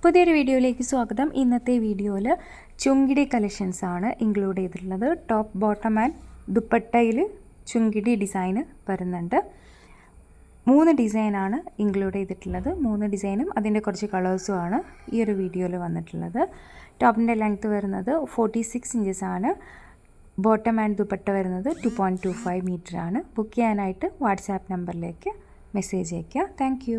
പുതിയൊരു വീഡിയോയിലേക്ക് സ്വാഗതം. ഇന്നത്തെ വീഡിയോയിൽ ചുങ്കിടി കളക്ഷൻസ് ആണ് ഇൻക്ലൂഡ് ചെയ്തിട്ടുള്ളത്. ടോപ്പ് ബോട്ടം ആൻഡ് ദുപ്പട്ടയിൽ ചുങ്കിടി ഡിസൈന് വരുന്നുണ്ട്. 3 ഡിസൈനാണ് ഇൻക്ലൂഡ് ചെയ്തിട്ടുള്ളത്. 3 ഡിസൈനും അതിൻ്റെ കുറച്ച് കളേഴ്സും ആണ് ഈ ഒരു വീഡിയോയിൽ വന്നിട്ടുള്ളത്. ടോപ്പിൻ്റെ ലെങ്ത്ത് വരുന്നത് 46 ഇഞ്ചസ് ആണ്. ബോട്ടം ആൻഡ് ദുപ്പട്ട വരുന്നത് 2.25 മീറ്റർ ആണ്. ബുക്ക് ചെയ്യാനായിട്ട് വാട്സാപ്പ് നമ്പറിലേക്ക് മെസ്സേജ് അയയ്ക്കുക. താങ്ക്